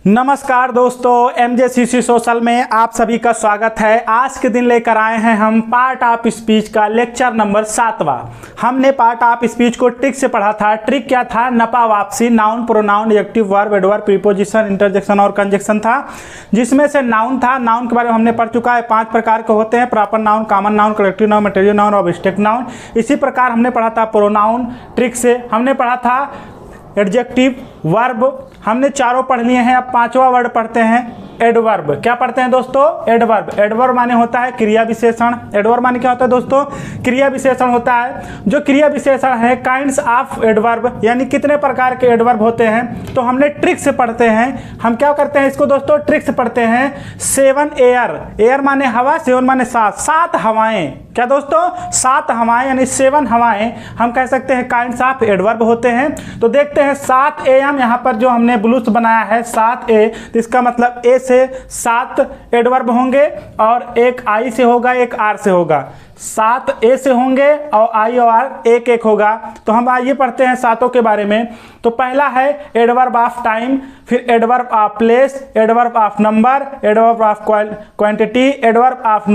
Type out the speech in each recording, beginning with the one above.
नमस्कार दोस्तों, MJCC social में आप सभी का स्वागत है। आज के दिन लेकर आए हैं हम पार्ट ऑफ स्पीच का लेक्चर नंबर 7वां। हमने पार्ट ऑफ स्पीच को ट्रिक से पढ़ा था। ट्रिक क्या था? नपा वापसी, noun, pronoun, adjective, verb, adverb, preposition, interjection और कंजक्शन था। जिसमें से नाउन था। नाउन के बारे में हमने पढ़ चुका है। 5 प्रकार के होते हैं: proper noun, common noun, collective noun, material noun और एब्स्ट्रैक्ट नाउन। इसी प्रकार हमने पढ़ा था प्रोनाउन। ट्रिक से हमने पढ़ा था एडजेक्टिव, वर्ब हमने चारों पढ़ लिए हैं। अब 5वां वर्ड पढ़ते हैं, एडवर्ब। क्या पढ़ते हैं दोस्तों? एडवर्ब। एडवर्ब माने होता है क्रिया विशेषण। एडवर्ब माने क्या होता है दोस्तों? क्रिया विशेषण होता है। जो क्रिया विशेषण है, काइंड्स ऑफ एडवर्ब, यानी कितने प्रकार के एडवर्ब होते हैं। तो हमने ट्रिक से पढ़ते हैं। हम क्या करते हैं इसको दोस्तों? ट्रिक से पढ़ते हैं। 7 एयर, एयर माने हवा, 7 माने 7 हवाएं। क्या दोस्तों? 7 हवाएं, यानी 7 हवाएं हम कह सकते हैं काइंड्स ऑफ एडवर्ब होते हैं। तो देखते हैं 7 AM यहाँ पर जो हमने ब्लूस बनाया है 7A, तो इसका मतलब A से 7 एडवर्ब होंगे और एक I से होगा, एक R से होगा। 7 A से होंगे और I और R एक एक होगा। तो हम आइए पढ़ते हैं सातों के बारे में। तो पहला है एडवर्ब ऑफ टाइम, फिर adverb of place, adverb of number, adverb of quantity, adverb of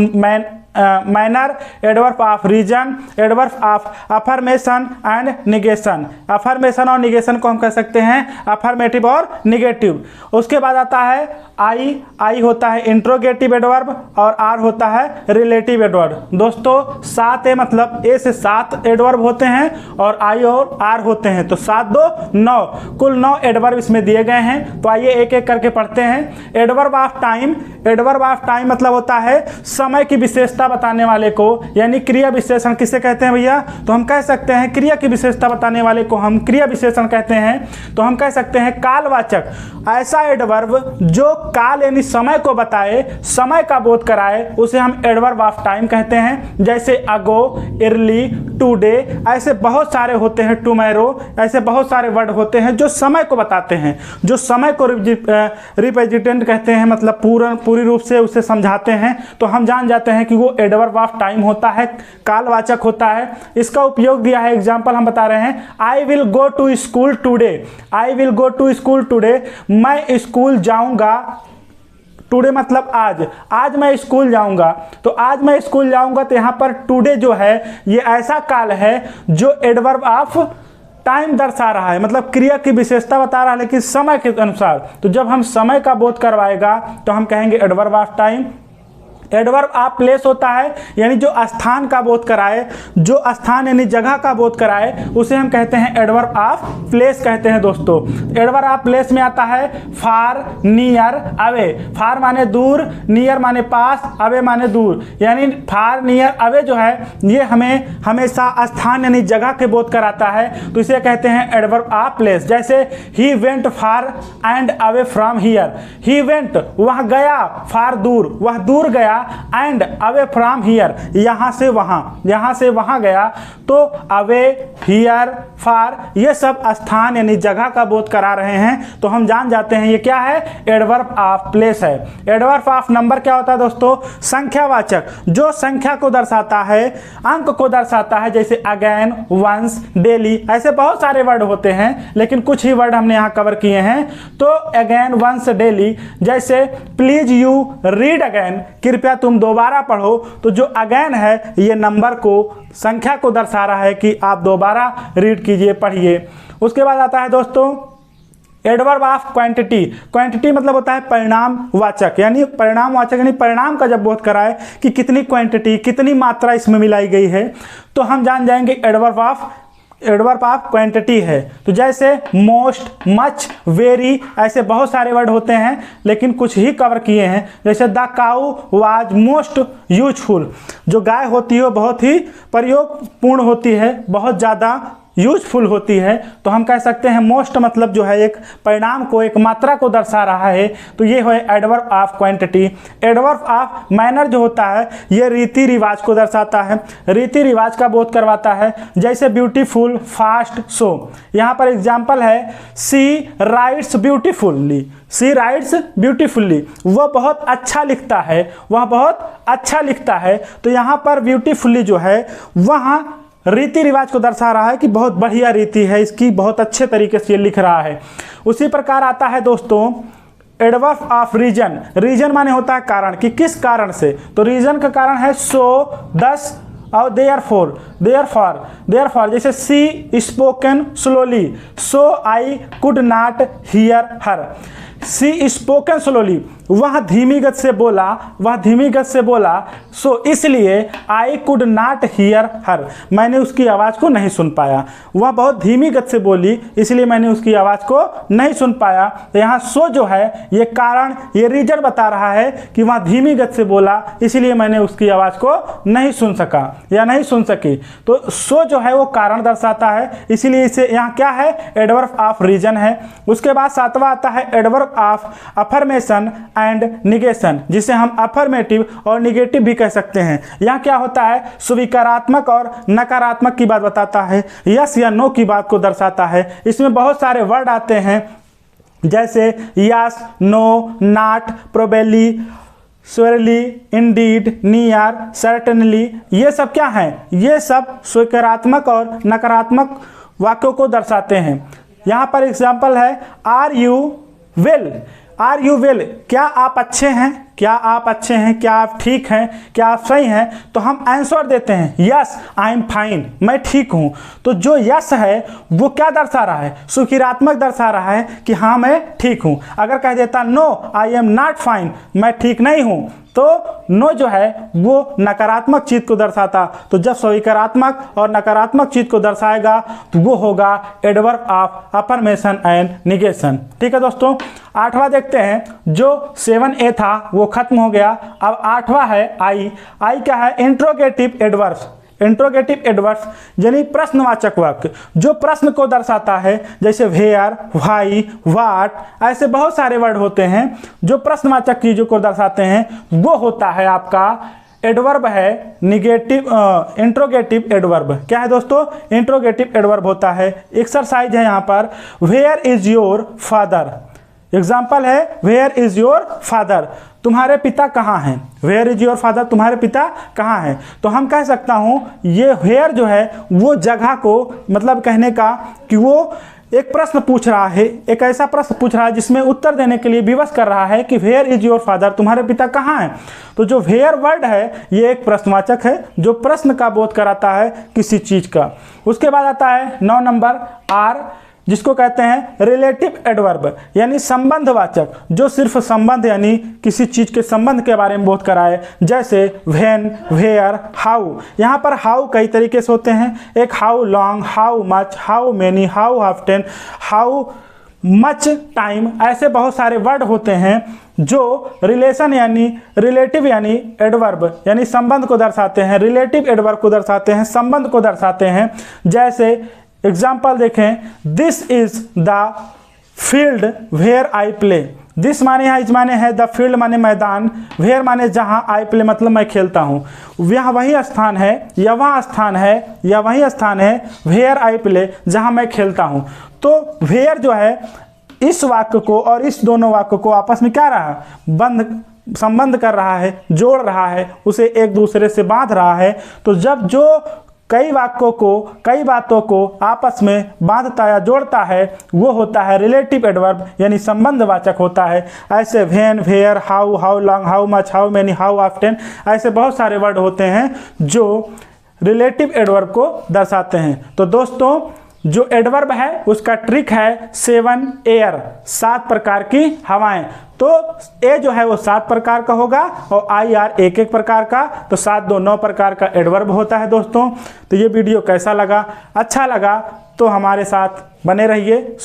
manner, adverb of reason, adverb of affirmation and negation. Affirmation और निगेशन को हम कह सकते हैं अफर्मेटिव और निगेटिव। उसके बाद आता है आई होता है इंट्रोगेटिव एडवर्ब और आर होता है रिलेटिव एडवर्ब। दोस्तों 7A मतलब A से 7 एडवर्ब होते हैं और आई और आर होते हैं। तो 7 2 9, कुल 9 एडवर्ब इसमें दिए गए हैं। तो आइए एक एक करके पढ़ते हैं। Adverb of time, adverb of time मतलब होता है समय की विशेषता बताने वाले को, यानी क्रिया विशेषण किसे कहते हैं भैया? तो हम कह सकते हैं क्रिया की विशेषता बताने वाले को हम क्रिया विशेषण कहते हैं। तो हम कह सकते हैं कालवाचक, ऐसा एडवर्ब जो काल यानी समय को बताए, समय का बोध कराए, उसे हम एडवर्ब ऑफ टाइम कहते हैं। जैसे अगो, अर्ली, टुडे, ऐसे बहुत सारे होते हैं, टुमारो, ऐसे बहुत सारे वर्ड होते हैं जो समय को बताते हैं, जो समय को रिप्रेजेंटेंट कहते हैं, मतलब पूरी रूप से उसे समझाते हैं। तो हम जान जाते हैं कि वो एडवर्ब ऑफ टाइम होता है, कालवाचक होता है। इसका उपयोग दिया है, एग्जाम्पल हम बता रहे हैं। I will go to school today, I will go to school today, मैं स्कूल जाऊंगा। टुडे मतलब आज, आज मैं स्कूल जाऊंगा। तो आज मैं स्कूल जाऊंगा, तो यहाँ पर टुडे जो है ये ऐसा काल है जो एडवर्ब ऑफ टाइम दर्शा रहा है, मतलब क्रिया की विशेषता बता रहा है लेकिन समय के अनुसार। तो जब हम समय का बोध करवाएगा तो हम कहेंगे adverb of time. Adverb of place होता है, यानी जो स्थान का बोध कराए, जो स्थान यानी जगह का बोध कराए, उसे हम कहते हैं एडवर्ब ऑफ प्लेस कहते हैं दोस्तों। एडवर्ब ऑफ प्लेस में आता है फार, नियर, अवे। फार माने दूर, नियर माने पास, अवे माने दूर। यानी फार, नियर, अवे जो है ये हमें हमेशा स्थान यानी जगह के बोध कराता है। तो इसे कहते हैं एडवर्ब ऑफ प्लेस। जैसे he went far and away from here. He went वह गया, फार दूर, वह दूर गया, एंड अवे फ्रॉम हियर यहां से वहां, यहां से वहां गया। तो अवे, हियर, फार ये सब स्थान यानी जगह का बोध करा रहे हैं। तो हम जान जाते हैं ये क्या है? एडवर्ब ऑफ प्लेस है। एडवर्ब ऑफ नंबर क्या होता है दोस्तों? संख्यावाचक, जो संख्या को दर्शाता है, अंक को दर्शाता है। जैसे अगेन, वंस, डेली, ऐसे बहुत सारे वर्ड होते हैं लेकिन कुछ ही वर्ड हमने यहाँ कवर किए हैं। तो अगेन, वंस, डेली। जैसे प्लीज यू रीड अगेन, कृपया तुम दोबारा पढ़ो। तो जो अगेन है ये नंबर को, संख्या को दर्शा रहा है कि आप दोबारा रीड कीजिए, पढ़िए। उसके बाद आता है दोस्तों एडवर्ब ऑफ क्वांटिटी। क्वांटिटी मतलब होता है परिणाम वाचक, यानी परिणाम वाचक यानी परिणाम का जब बोध कराए कि कितनी क्वांटिटी, कितनी मात्रा इसमें मिलाई गई है, तो हम जान जाएंगे एडवर्ब ऑफ क्वांटिटी है। तो जैसे मोस्ट, मच, वेरी, ऐसे बहुत सारे वर्ड होते हैं लेकिन कुछ ही कवर किए हैं। जैसे the cow was most useful, जो गाय होती है वो बहुत ही प्रयोगपूर्ण होती है, बहुत ज़्यादा यूजफुल होती है। तो हम कह सकते हैं मोस्ट मतलब जो है एक परिणाम को, एक मात्रा को दर्शा रहा है। तो ये है adverb of quantity. Adverb of manner जो होता है ये रीति रिवाज को दर्शाता है, रीति रिवाज का बोध करवाता है। जैसे ब्यूटीफुल, फास्ट, सो। यहाँ पर एग्जाम्पल है सी राइट्स ब्यूटीफुल्ली, सी राइट्स ब्यूटीफुल्ली, वह बहुत अच्छा लिखता है, वह बहुत अच्छा लिखता है। तो यहाँ पर ब्यूटीफुल्ली जो है वहाँ रीति रिवाज को दर्शा रहा है कि बहुत बढ़िया रीति है इसकी, बहुत अच्छे तरीके से ये लिख रहा है। उसी प्रकार आता है दोस्तों एडवर्ब ऑफ रीजन, रीजन माने होता है कारण, कि किस कारण से, तो रीजन का कारण है सो, दस और देयरफॉर जैसे she spoken slowly, so I could not hear her. She spoken slowly, वह धीमी गति से बोला, सो इसलिए I could not hear her, मैंने उसकी आवाज़ को नहीं सुन पाया। वह बहुत धीमी गति से बोली, इसलिए मैंने उसकी आवाज़ को नहीं सुन पाया। तो यहाँ सो जो है ये कारण, ये रीजन बता रहा है कि वह धीमी गति से बोला, इसलिए मैंने उसकी आवाज़ को नहीं सुन सका या नहीं सुन सकी। तो सो जो है वो कारण दर्शाता है, इसीलिए इसे यहाँ क्या है, एडवर्ब ऑफ रीजन है। उसके बाद सातवां आता है adverb of affirmation and negation, जिसे हम अफर्मेटिव और निगेटिव भी कह सकते हैं। यहाँ क्या होता है, स्वीकारात्मक और नकारात्मक की बात बताता है, यस या नो की बात को दर्शाता है। इसमें बहुत सारे वर्ड आते हैं जैसे yes, no, not, probably, surely, indeed, near, certainly. ये सब क्या हैं, ये सब स्वीकारात्मक और नकारात्मक वाक्यों को दर्शाते हैं। यहाँ पर एग्जाम्पल है are you well, are you well, क्या आप अच्छे हैं, क्या आप ठीक हैं, क्या आप सही हैं। तो हम आंसर देते हैं यस आई एम फाइन, मैं ठीक हूँ। तो जो यस है वो क्या दर्शा रहा है, सुकिरात्मक दर्शा रहा है कि हाँ मैं ठीक हूँ। अगर कह देता no I am not fine, मैं ठीक नहीं हूँ, तो नो जो है वो नकारात्मक चीज़ को दर्शाता। तो जब सकारात्मक और नकारात्मक चीज़ को दर्शाएगा तो वो होगा adverb of affirmation and negation. ठीक है दोस्तों, आठवां देखते हैं, जो 7A था वो खत्म हो गया। अब आठवां है आई क्या है, इंट्रोगेटिव एडवर्ब्स। इंट्रोगेटिव एडवर्ब्स यानी प्रश्नवाचक वाक्य, जो प्रश्न को दर्शाता है, जैसे वेयर, व्हाई, व्हाट, ऐसे बहुत सारे वर्ड होते हैं जो प्रश्नवाचक चीज़ों को दर्शाते हैं। वो होता है आपका एडवर्ब है निगेटिव, इंट्रोगेटिव एडवर्ब। क्या है दोस्तों, इंट्रोगेटिव एडवर्ब होता है। एक्सरसाइज है यहाँ पर, where is your father. Example है वेयर इज योर फादर, तुम्हारे पिता कहाँ हैं। वेयर इज योर फादर, तुम्हारे पिता कहाँ हैं। तो हम कह सकता हूँ ये वेयर जो है वो जगह को मतलब कहने का कि वो एक प्रश्न पूछ रहा है, एक ऐसा प्रश्न पूछ रहा है जिसमें उत्तर देने के लिए विवश कर रहा है कि वेयर इज योर फादर, तुम्हारे पिता कहाँ हैं। तो जो वेयर वर्ड है ये एक प्रश्नवाचक है जो प्रश्न का बोध कराता है किसी चीज़ का। उसके बाद आता है 9 नंबर आर, जिसको कहते हैं रिलेटिव एडवर्ब यानी संबंधवाचक, जो सिर्फ संबंध यानी किसी चीज़ के संबंध के बारे में बोध कराए। जैसे व्हेन, वेयर, हाउ। यहाँ पर हाउ कई तरीके से होते हैं, एक how long, how much, how many, how often, how much time, ऐसे बहुत सारे वर्ड होते हैं जो रिलेशन यानी रिलेटिव यानी एडवर्ब यानी संबंध को दर्शाते हैं, रिलेटिव एडवर्ब को दर्शाते हैं, संबंध को दर्शाते हैं। जैसे एग्जाम्पल देखें, this is the field where I play. This माने है, इज माने है, द फील्ड माने मैदान, वेयर माने जहाँ, आई प्ले मतलब मैं खेलता हूँ। यह वही स्थान है या वहाँ स्थान है या वही स्थान है, वेयर आई प्ले जहाँ मैं खेलता हूँ। तो वेयर जो है इस वाक्य को और इस दोनों वाक्य को आपस में क्या रहा, संबंध कर रहा है, जोड़ रहा है, उसे एक दूसरे से बांध रहा है। तो जब जो कई वाक्यों को, कई बातों को आपस में बांधता या जोड़ता है वो होता है रिलेटिव एडवर्ब यानी संबंधवाचक होता है। ऐसे when, where, how, how long, how much, how many, how often, ऐसे बहुत सारे वर्ड होते हैं जो रिलेटिव एडवर्ब को दर्शाते हैं। तो दोस्तों जो एडवर्ब है उसका ट्रिक है 7 एयर, 7 प्रकार की हवाएं। तो ए जो है वो 7 प्रकार का होगा और आई आर एक प्रकार का, तो 7 2 9 प्रकार का एडवर्ब होता है दोस्तों। तो ये वीडियो कैसा लगा, अच्छा लगा तो हमारे साथ बने रहिए।